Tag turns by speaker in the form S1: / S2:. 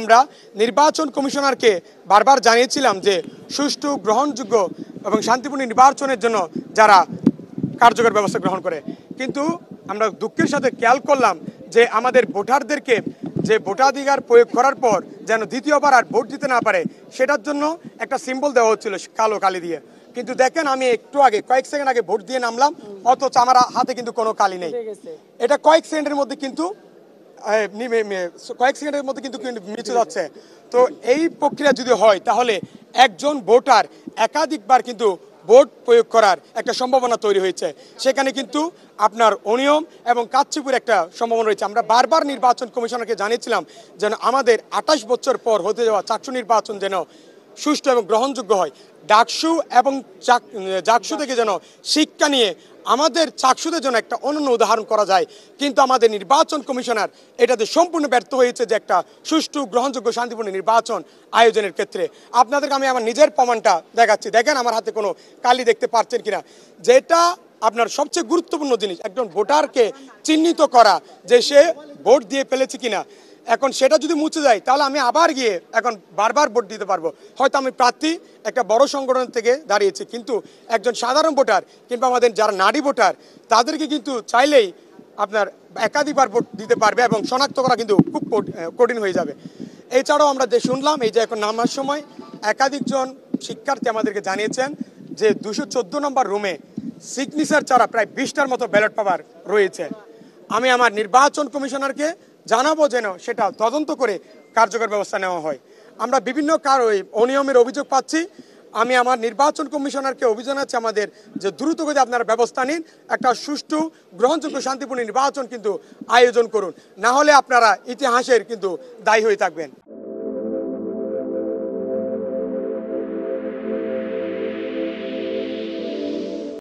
S1: আমরা নির্বাচন কমিশনারকে বারবার জানিয়েছিলাম যে সুষ্ঠু গ্রহণযোগ্য এবং শান্তিপূর্ণ নির্বাচনের জন্য যারা কার্যকর ব্যবস্থা গ্রহণ করে, কিন্তু আমরা দুঃখের সাথে খেয়াল করলাম যে আমাদের ভোটারদেরকে যে ভোটাধিকার প্রয়োগ করার পর যেন দ্বিতীয়বার আর ভোট দিতে না পারে সেটার জন্য একটা সিম্বল দেওয়া হচ্ছিল কালো কালি দিয়ে। কিন্তু দেখেন আমি একটু আগে কয়েক সেকেন্ড আগে ভোট দিয়ে নামলাম, অথচ আমার হাতে কিন্তু কোনো কালি নেই। এটা কয়েক সেকেন্ডের মধ্যে কিন্তু মিচে যাচ্ছে। তো এই প্রক্রিয়া যদি হয় তাহলে একজন ভোটার একাধিকবার কিন্তু ভোট প্রয়োগ করার একটা সম্ভাবনা তৈরি হয়েছে। সেখানে কিন্তু আপনার অনিয়ম এবং কারচুপির একটা সম্ভাবনা রয়েছে। আমরা বারবার নির্বাচন কমিশনারকে জানিয়েছিলাম যেন আমাদের 28 বছর পর হতে যাওয়া চাকসু নির্বাচন যেন সুষ্ঠু এবং গ্রহণযোগ্য হয়। ডাকসু এবং জাকসু থেকে যেন শিক্ষা নিয়ে আমাদের চাকসুদের জন্য একটা অনন্য উদাহরণ করা যায়। কিন্তু আমাদের নির্বাচন কমিশনার এটাতে সম্পূর্ণ ব্যর্থ হয়েছে যে একটা সুষ্ঠু গ্রহণযোগ্য শান্তিপূর্ণ নির্বাচন আয়োজনের ক্ষেত্রে। আপনাদেরকে আমি আমার নিজের প্রমাণটা দেখাচ্ছি, দেখেন আমার হাতে কোনো কালি দেখতে পাচ্ছেন কিনা। যেটা আপনার সবচেয়ে গুরুত্বপূর্ণ জিনিস একজন ভোটারকে চিহ্নিত করা যে সে ভোট দিয়ে ফেলেছে কিনা। এখন সেটা যদি মুছে যায় তাহলে আমি আবার গিয়ে এখন বারবার ভোট দিতে পারবো। হয়তো আমি প্রার্থী একটা বড় সংগঠন থেকে দাঁড়িয়েছি, কিন্তু একজন সাধারণ ভোটার কিংবা আমাদের যারা নারী ভোটার তাদেরকে কিন্তু চাইলেই আপনার একাধিকবার ভোট দিতে পারবে এবং শনাক্ত করা কিন্তু খুব কঠিন হয়ে যাবে। এছাড়াও আমরা যে শুনলাম এই যে এখন নামার সময় একাধিকজন শিক্ষার্থী আমাদেরকে জানিয়েছেন যে 214 নম্বর রুমে সিগনেচার ছাড়া প্রায় 20টার মতো ব্যালট পেপার রয়েছে। আমি আমার নির্বাচন কমিশনারকে জানাবো যেন সেটা তদন্ত করে কার্যকর ব্যবস্থা নেওয়া হয়। আমরা বিভিন্ন অনিয়মের অভিযোগ পাচ্ছি। আমি আমার নির্বাচন কমিশনারকে অভিযোগ আছে আমাদের যে দ্রুতগতি আপনারা ব্যবস্থা নিন, একটা সুষ্ঠু গ্রহণযোগ্য শান্তিপূর্ণ নির্বাচন কিন্তু আয়োজন করুন, না হলে আপনারা ইতিহাসের কিন্তু দায়ী হয়ে থাকবেন।